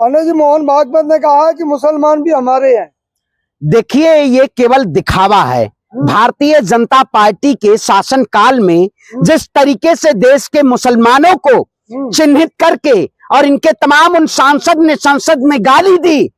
अनिल जी, मोहन भागवत ने कहा है कि मुसलमान भी हमारे हैं। देखिए, ये केवल दिखावा है। भारतीय जनता पार्टी के शासनकाल में जिस तरीके से देश के मुसलमानों को चिन्हित करके और इनके तमाम उन सांसद ने संसद में गाली दी,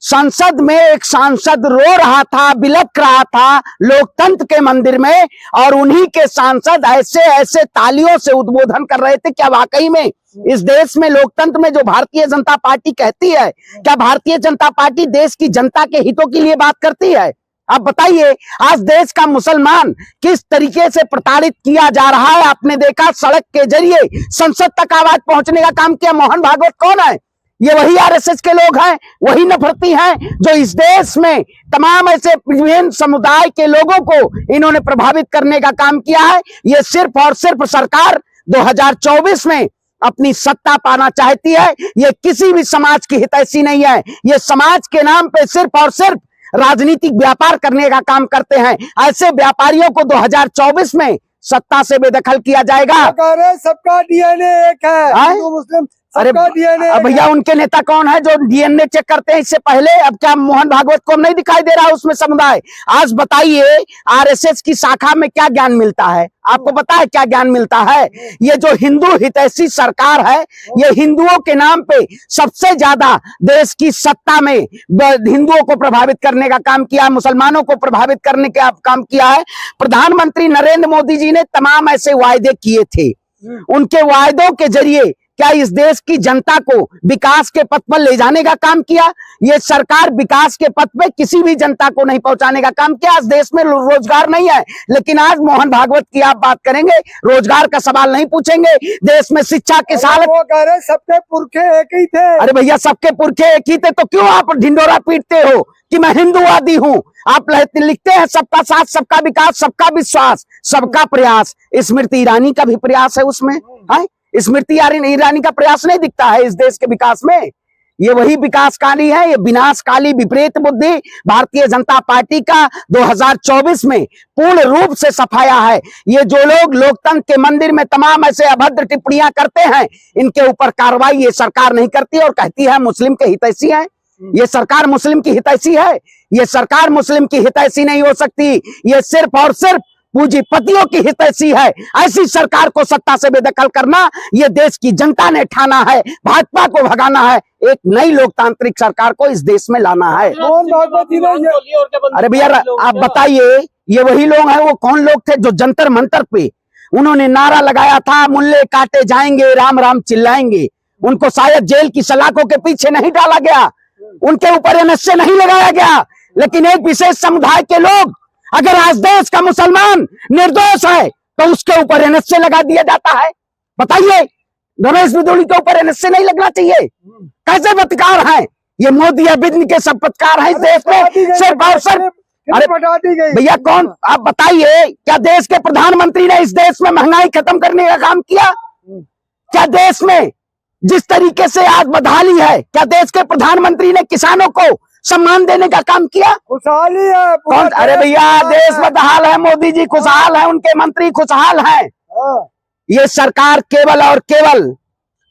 संसद में एक सांसद रो रहा था, बिलख रहा था लोकतंत्र के मंदिर में, और उन्हीं के सांसद ऐसे ऐसे तालियों से उद्बोधन कर रहे थे। क्या वाकई में इस देश में लोकतंत्र में जो भारतीय जनता पार्टी कहती है, क्या भारतीय जनता पार्टी देश की जनता के हितों के लिए बात करती है? आप बताइए, आज देश का मुसलमान किस तरीके से प्रताड़ित किया जा रहा है। आपने देखा, सड़क के जरिए संसद तक आवाज पहुंचने का काम किया। मोहन भागवत कौन है? ये वही आरएसएस के लोग हैं, वही नफरती हैं जो इस देश में तमाम ऐसे विभिन्न समुदाय के लोगों को इन्होंने प्रभावित करने का काम किया है। ये सिर्फ और सिर्फ सरकार 2024 में अपनी सत्ता पाना चाहती है। ये किसी भी समाज की हितैषी नहीं है। ये समाज के नाम पे सिर्फ और सिर्फ राजनीतिक व्यापार करने का काम करते हैं। ऐसे व्यापारियों को 2024 में सत्ता से बेदखल किया जाएगा। सबका डीएनए एक है, हिंदू मुस्लिम सबका डीएनए। अब भैया, उनके नेता कौन है जो डीएनए चेक करते हैं इससे पहले? अब क्या मोहन भागवत को नहीं दिखाई दे रहा उसमें समुदाय? आज बताइए, आरएसएस की शाखा में क्या ज्ञान मिलता है? आपको पता है क्या ज्ञान मिलता है? ये जो हिंदू हितैषी सरकार है, ये हिंदुओं के नाम पे सबसे ज्यादा देश की सत्ता में हिंदुओं को प्रभावित करने का काम किया, मुसलमानों को प्रभावित करने का काम किया है। प्रधानमंत्री नरेंद्र मोदी जी ने तमाम ऐसे वायदे किए थे। उनके वायदों के जरिए क्या इस देश की जनता को विकास के पथ पर ले जाने का काम किया? ये सरकार विकास के पथ पे किसी भी जनता को नहीं पहुंचाने का काम किया। आज देश में रोजगार नहीं है, लेकिन आज मोहन भागवत की आप बात करेंगे, रोजगार का सवाल नहीं पूछेंगे। देश में शिक्षा के साल वो कह रहे सबके पुरखे एक ही थे। अरे भैया, सबके पुरखे एक ही थे तो क्यों आप ढिंडोरा पीटते हो कि मैं हिंदूवादी हूं? आप लिखते हैं सबका साथ, सबका विकास, सबका विश्वास, सबका प्रयास। स्मृति ईरानी का भी प्रयास है उसमें, है? स्मृति ईरानी का प्रयास नहीं दिखता है इस देश के विकास में? ये वही विकासकाली है, ये विनाशकाली विपरीत बुद्धि भारतीय जनता पार्टी का 2024 में पूर्ण रूप से सफाया है। ये जो लोग लोकतंत्र के मंदिर में तमाम ऐसे अभद्र टिप्पणियां करते हैं, इनके ऊपर कार्रवाई ये सरकार नहीं करती और कहती है मुस्लिम के हितैषी है। ये सरकार मुस्लिम की हितैषी है? ये सरकार मुस्लिम की हितैषी नहीं हो सकती। ये सिर्फ और सिर्फ पूंजीपतियों की हितैषी है। ऐसी सरकार को सत्ता से बेदखल करना ये देश की जनता ने ठाना है। भाजपा को भगाना है, एक नई लोकतांत्रिक सरकार को इस देश में लाना है। अरे भैया, आप बताइए, ये वही लोग हैं? वो कौन लोग थे जो जंतर मंतर पे उन्होंने नारा लगाया था, मुल्ले काटे जाएंगे, राम राम चिल्लाएंगे? उनको शायद जेल की सलाखों के पीछे नहीं डाला गया, उनके ऊपर एनएसए नहीं लगाया गया, लेकिन एक विशेष समुदाय के लोग, अगर आज देश का मुसलमान निर्दोष है तो उसके ऊपर एनएसए लगा दिया जाता है। बताइए, रमेश बिदुड़ी के ऊपर एनएसए नहीं लगना चाहिए? कैसे पत्रकार हैं ये? मोदी अरविंद के सब पत्रकार हैं इस देश में, सिर्फ और सिर्फ। अरे भैया, कौन? आप बताइए, क्या देश के प्रधानमंत्री ने इस देश में महंगाई खत्म करने का काम किया? क्या देश में जिस तरीके से आज बदहाली है, क्या देश के प्रधानमंत्री ने किसानों को सम्मान देने का काम किया? खुशहाली है कौन? अरे भैया, देश बदहाल है, मोदी जी खुशहाल है, उनके मंत्री खुशहाल हैं। ये सरकार केवल और केवल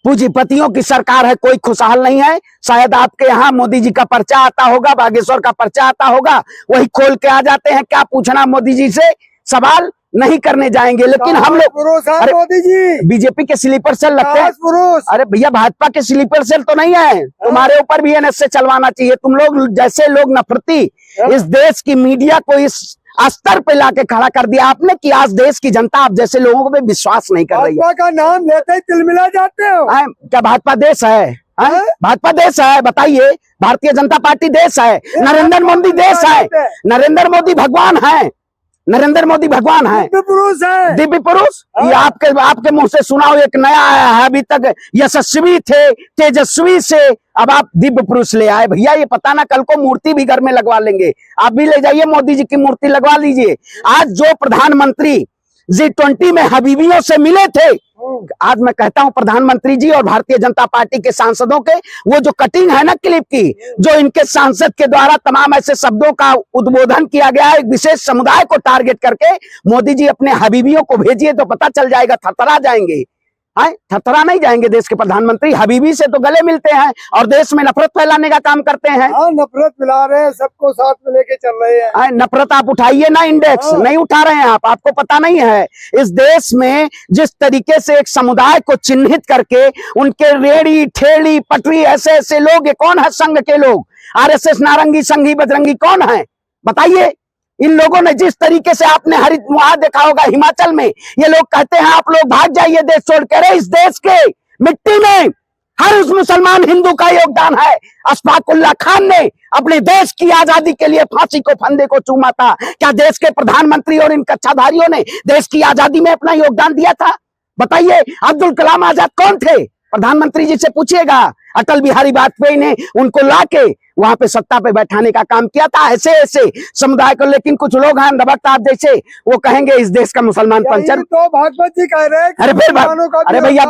पूंजीपतियों की सरकार है, कोई खुशहाल नहीं है। शायद आपके यहाँ मोदी जी का पर्चा आता होगा, बागेश्वर का पर्चा आता होगा, वही खोल के आ जाते हैं। क्या पूछना मोदी जी से? सवाल नहीं करने जाएंगे। लेकिन हम लोग, अरे मोदी जी बीजेपी के स्लीपर सेल लगते हैं। अरे भैया, भाजपा के स्लीपर सेल तो नहीं है। तुम्हारे ऊपर भी एनएसए चलवाना चाहिए। तुम लोग जैसे लोग नफरती इस देश की मीडिया को इस स्तर पे लाके खड़ा कर दिया आपने कि आज देश की जनता आप जैसे लोगों पे विश्वास नहीं कर रही है। भाजपा का नाम लेते ही तिलमिला जाते हो। क्या भाजपा देश है? भाजपा देश है? बताइए, भारतीय जनता पार्टी देश है? नरेंद्र मोदी देश है? नरेंद्र मोदी भगवान है? नरेंद्र मोदी भगवान है, दिव्य पुरुष है। दिव्य पुरुष? ये आपके मुंह से सुनाओ, एक नया आया है। अभी तक यशस्वी थे, तेजस्वी से अब आप दिव्य पुरुष ले आए। भैया, ये पता ना कल को मूर्ति भी घर में लगवा लेंगे। आप भी ले जाइए, मोदी जी की मूर्ति लगवा लीजिए। आज जो प्रधानमंत्री G20 में हबीबियों से मिले थे, आज मैं कहता हूं प्रधानमंत्री जी और भारतीय जनता पार्टी के सांसदों के वो जो कटिंग है ना क्लिप की, जो इनके सांसद के द्वारा तमाम ऐसे शब्दों का उद्बोधन किया गया है एक विशेष समुदाय को टारगेट करके, मोदी जी अपने हबीबियों को भेजिए तो पता चल जाएगा, थरथरा जाएंगे। थरथरा नहीं जाएंगे देश के प्रधानमंत्री? हबीबी से तो गले मिलते हैं और देश में नफरत फैलाने का काम करते हैं। हाँ, नफरत फैला रहे हैं, सबको साथ में लेके चल रहे हैं। नफरत आप उठाइए ना, इंडेक्स नहीं उठा रहे हैं आपको पता नहीं है। इस देश में जिस तरीके से एक समुदाय को चिन्हित करके उनके रेड़ी ठेड़ी पटरी ऐसे ऐसे लोग, ये कौन है संघ के लोग? आरएसएस, नारंगी, संघी, बजरंगी कौन है बताइए? इन लोगों ने जिस तरीके से, आपने हरित वहां देखा होगा हिमाचल में, ये लोग कहते हैं आप लोग भाग जाइए देश छोड़ के। अरे इस देश के मिट्टी में हर उस मुसलमान हिंदू का योगदान है। अशफाकुल्लाह खान ने अपने देश की आजादी के लिए फांसी को फंदे को चूमा था। क्या देश के प्रधानमंत्री और इन कच्छाधारियों ने देश की आजादी में अपना योगदान दिया था? बताइए। अब्दुल कलाम आजाद कौन थे? प्रधानमंत्री जी से पूछिएगा। अटल बिहारी वाजपेयी ने उनको लाके वहां पे सत्ता पे बैठाने का काम किया था, ऐसे ऐसे समुदाय को। लेकिन कुछ लोग हैं अंधभक्त जैसे, वो कहेंगे इस देश का मुसलमान पंचर। तो भागवत जी कह रहे हैं। अरे फिर अरे भैया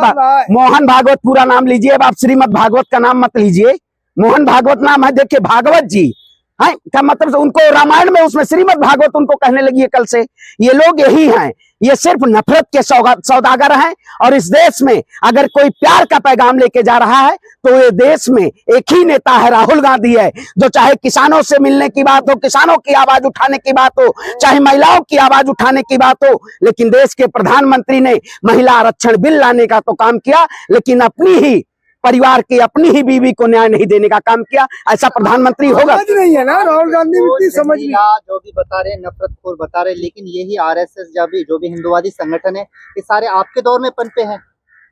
मोहन भागवत पूरा नाम लीजिए, अब आप श्रीमद भागवत का नाम मत लीजिए। मोहन भागवत नाम है, देखिए भागवत जी है क्या मतलब? उनको रामायण में उसमें श्रीमद भागवत उनको कहने लगी है कल से। ये लोग यही हैं, ये सिर्फ नफरत के सौदागर हैं। और इस देश में अगर कोई प्यार का पैगाम लेके जा रहा है तो ये देश में एक ही नेता है, राहुल गांधी है, जो चाहे किसानों से मिलने की बात हो, किसानों की आवाज उठाने की बात हो, चाहे महिलाओं की आवाज उठाने की बात हो। लेकिन देश के प्रधानमंत्री ने महिला आरक्षण बिल लाने का तो काम किया, लेकिन अपनी ही परिवार की, अपनी ही बीवी को न्याय नहीं देने का काम किया। ऐसा प्रधानमंत्री होगा? समझ नहीं है ना राहुल गांधी, इतनी समझ नहीं। जो भी बता रहे नफरतखोर बता रहे, लेकिन यही आरएसएस जो भी हिंदुवादी संगठन है, ये सारे आपके दौर में पनपे हैं।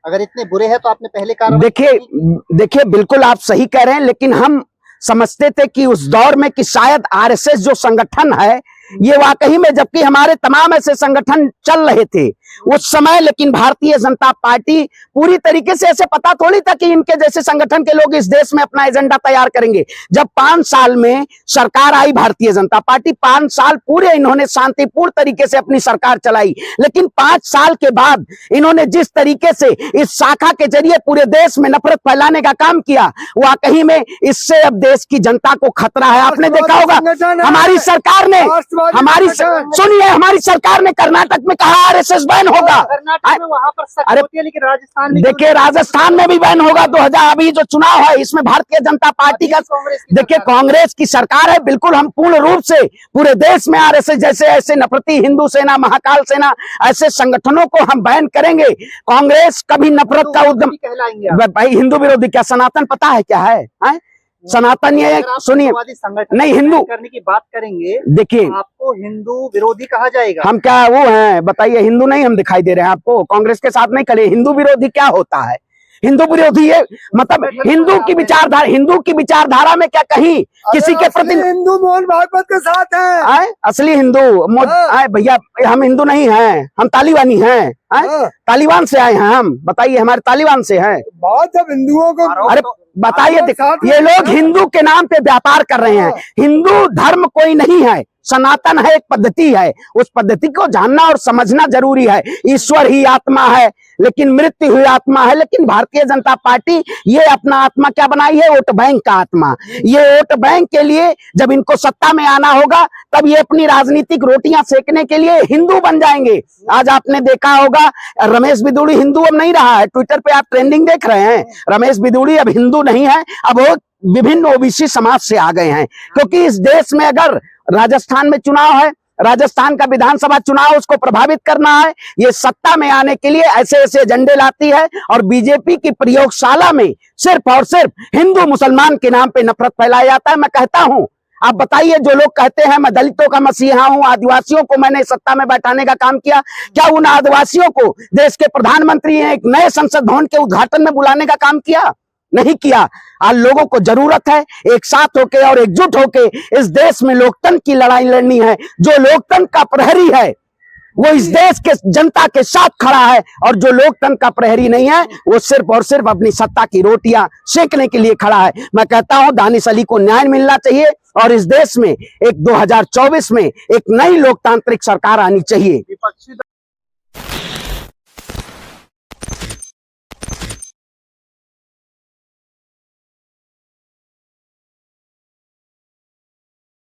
अगर इतने बुरे हैं तो आपने पहले कार्रवाई देखिए बिल्कुल आप सही कह रहे हैं, लेकिन हम समझते थे कि उस दौर में कि शायद आरएसएस जो संगठन है ये वाकई में, जबकि हमारे तमाम ऐसे संगठन चल रहे थे उस समय, लेकिन भारतीय जनता पार्टी पूरी तरीके से, ऐसे पता थोड़ी था कि इनके जैसे संगठन के लोग इस देश में अपना एजेंडा तैयार करेंगे। जब 5 साल में सरकार आई भारतीय जनता पार्टी, 5 साल पूरे इन्होंने शांतिपूर्ण तरीके से अपनी सरकार चलाई। लेकिन 5 साल के बाद इन्होंने जिस तरीके से इस शाखा के जरिए पूरे देश में नफरत फैलाने का काम किया, वाकई में इससे अब देश की जनता को खतरा है। आपने देखा होगा हमारी सरकार ने, हमारी सरकार ने कर्नाटक में कहा आरएसएस बैन होगा। कर्नाटक में वहां पर सख्त होती है, लेकिन राजस्थान में, देखिए राजस्थान में भी बैन होगा। 2000 अभी जो चुनाव है इसमें भारतीय जनता पार्टी का, देखिए कांग्रेस की सरकार है। बिल्कुल हम पूर्ण रूप से पूरे देश में आरएसएस जैसे ऐसे नफरती हिंदू सेना, महाकाल सेना, ऐसे संगठनों को हम बैन करेंगे। कांग्रेस कभी नफरत का उद्यम कहलाएंगे। भाई हिंदू विरोधी क्या सनातन पता है क्या है? सनातन ये सुनिए, नहीं हिंदू करने की बात करेंगे, देखिए आपको हिंदू विरोधी कहा जाएगा। हम क्या वो हैं बताइए? हिंदू नहीं हम दिखाई दे रहे हैं आपको? कांग्रेस के साथ नहीं खड़े। हिंदू विरोधी क्या होता है? हिंदू विरोधी ये मतलब हिंदू की विचारधारा में क्या कहीं किसी के प्रति? हिंदू मोहन भागवत के साथ है, असली हिंदू भैया। हम हिंदू नहीं हैं, हम तालिबानी हैं। तालिबान से आए हैं हम, बताइए हमारे तालिबान से हैं। बहुत सब हिंदुओं को, अरे बताइए, ये लोग हिंदू के नाम पे व्यापार कर रहे हैं। हिंदू धर्म कोई नहीं है, सनातन है, एक पद्धति है। उस पद्धति को जानना और समझना जरूरी है। ईश्वर ही आत्मा है, लेकिन मृत्यु हुई आत्मा है। लेकिन भारतीय जनता पार्टी ये अपना आत्मा क्या बनाई है? वोट बैंक का आत्मा। ये वोट बैंक के लिए जब इनको सत्ता में आना होगा तब ये अपनी राजनीतिक रोटियां सेकने के लिए हिंदू बन जाएंगे। आज आपने देखा होगा रमेश बिदुड़ी हिंदू अब नहीं रहा है। ट्विटर पे आप ट्रेंडिंग देख रहे हैं, रमेश बिदुड़ी अब हिंदू नहीं है, अब वो विभिन्न ओबीसी समाज से आ गए हैं। क्योंकि इस देश में अगर राजस्थान में चुनाव है, राजस्थान का विधानसभा चुनाव, उसको प्रभावित करना है, ये सत्ता में आने के लिए ऐसे ऐसे एजेंडे लाती है। और बीजेपी की प्रयोगशाला में सिर्फ और सिर्फ हिंदू मुसलमान के नाम पे नफरत फैलाया जाता है। मैं कहता हूं, आप बताइए, जो लोग कहते हैं मैं दलितों का मसीहा हूं, आदिवासियों को मैंने सत्ता में बैठाने का काम किया, क्या उन आदिवासियों को देश के प्रधानमंत्री ने एक नए संसद भवन के उद्घाटन में बुलाने का काम किया? नहीं किया। आज लोगों को जरूरत है एक साथ होके और एकजुट होके इस देश में लोकतंत्र की लड़ाई लड़नी है। जो लोकतंत्र का प्रहरी है वो इस देश के जनता के साथ खड़ा है, और जो लोकतंत्र का प्रहरी नहीं है वो सिर्फ और सिर्फ अपनी सत्ता की रोटियां सेकने के लिए खड़ा है। मैं कहता हूं दानिश अली को न्याय मिलना चाहिए और इस देश में एक 2024 में एक नई लोकतांत्रिक सरकार आनी चाहिए।